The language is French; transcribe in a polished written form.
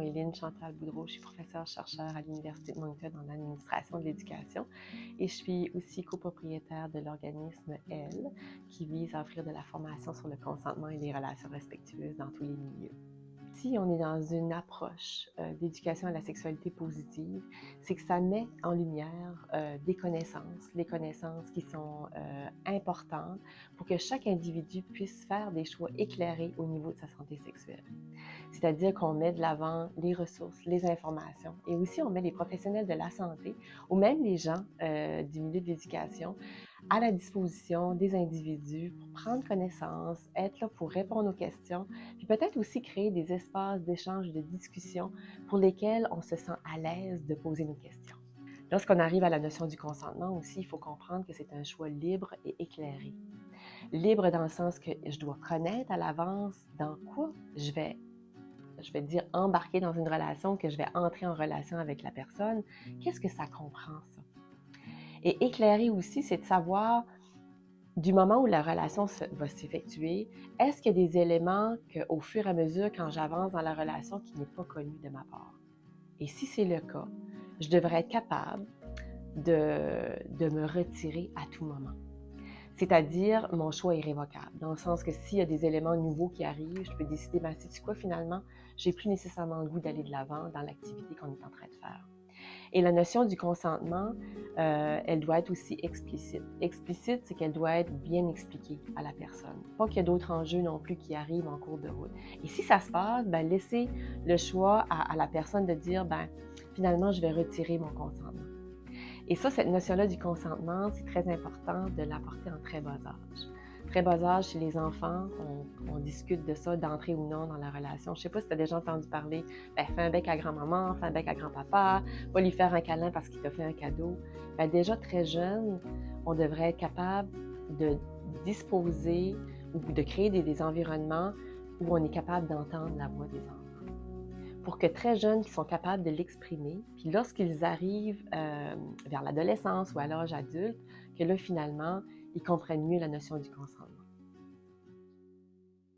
Marilyn Chantal Boudreau, je suis professeure-chercheur à l'Université de Moncton en administration de l'éducation et je suis aussi copropriétaire de l'organisme Elle, qui vise à offrir de la formation sur le consentement et les relations respectueuses dans tous les milieux. Si on est dans une approche d'éducation à la sexualité positive, c'est que ça met en lumière des connaissances, les connaissances qui sont importantes pour que chaque individu puisse faire des choix éclairés au niveau de sa santé sexuelle. C'est-à-dire qu'on met de l'avant les ressources, les informations et aussi on met les professionnels de la santé ou même les gens du milieu de l'éducation à la disposition des individus pour prendre connaissance, être là pour répondre aux questions, puis peut-être aussi créer des espaces d'échange, de discussion pour lesquels on se sent à l'aise de poser nos questions. Lorsqu'on arrive à la notion du consentement aussi, il faut comprendre que c'est un choix libre et éclairé. Libre dans le sens que je dois connaître à l'avance dans quoi je vais dire embarquer dans une relation, que je vais entrer en relation avec la personne. Qu'est-ce que ça comprend, ça? Et éclairer aussi, c'est de savoir, du moment où la relation va s'effectuer, est-ce qu'il y a des éléments qu'au fur et à mesure, quand j'avance dans la relation, qui n'est pas connu de ma part? Et si c'est le cas, je devrais être capable de me retirer à tout moment. C'est-à-dire, mon choix est irrévocable, dans le sens que s'il y a des éléments nouveaux qui arrivent, je peux décider, sais-tu quoi, finalement, j'ai plus nécessairement le goût d'aller de l'avant dans l'activité qu'on est en train de faire. Et la notion du consentement, elle doit être aussi explicite. Explicite, c'est qu'elle doit être bien expliquée à la personne. Pas qu'il y a d'autres enjeux non plus qui arrivent en cours de route. Et si ça se passe, laissez le choix à la personne de dire, finalement, je vais retirer mon consentement. Et ça, cette notion-là du consentement, c'est très important de l'apporter en très bas âge. Très bas âge, chez les enfants, on discute de ça, d'entrer ou non dans la relation. Je ne sais pas si tu as déjà entendu parler, fais un bec à grand-maman, fais un bec à grand-papa, va lui faire un câlin parce qu'il t'a fait un cadeau. Déjà très jeune, on devrait être capable de disposer ou de créer des environnements où on est capable d'entendre la voix des enfants. Pour que très jeunes, qui sont capables de l'exprimer, puis lorsqu'ils arrivent vers l'adolescence ou à l'âge adulte, que là, finalement, ils comprennent mieux la notion du consentement.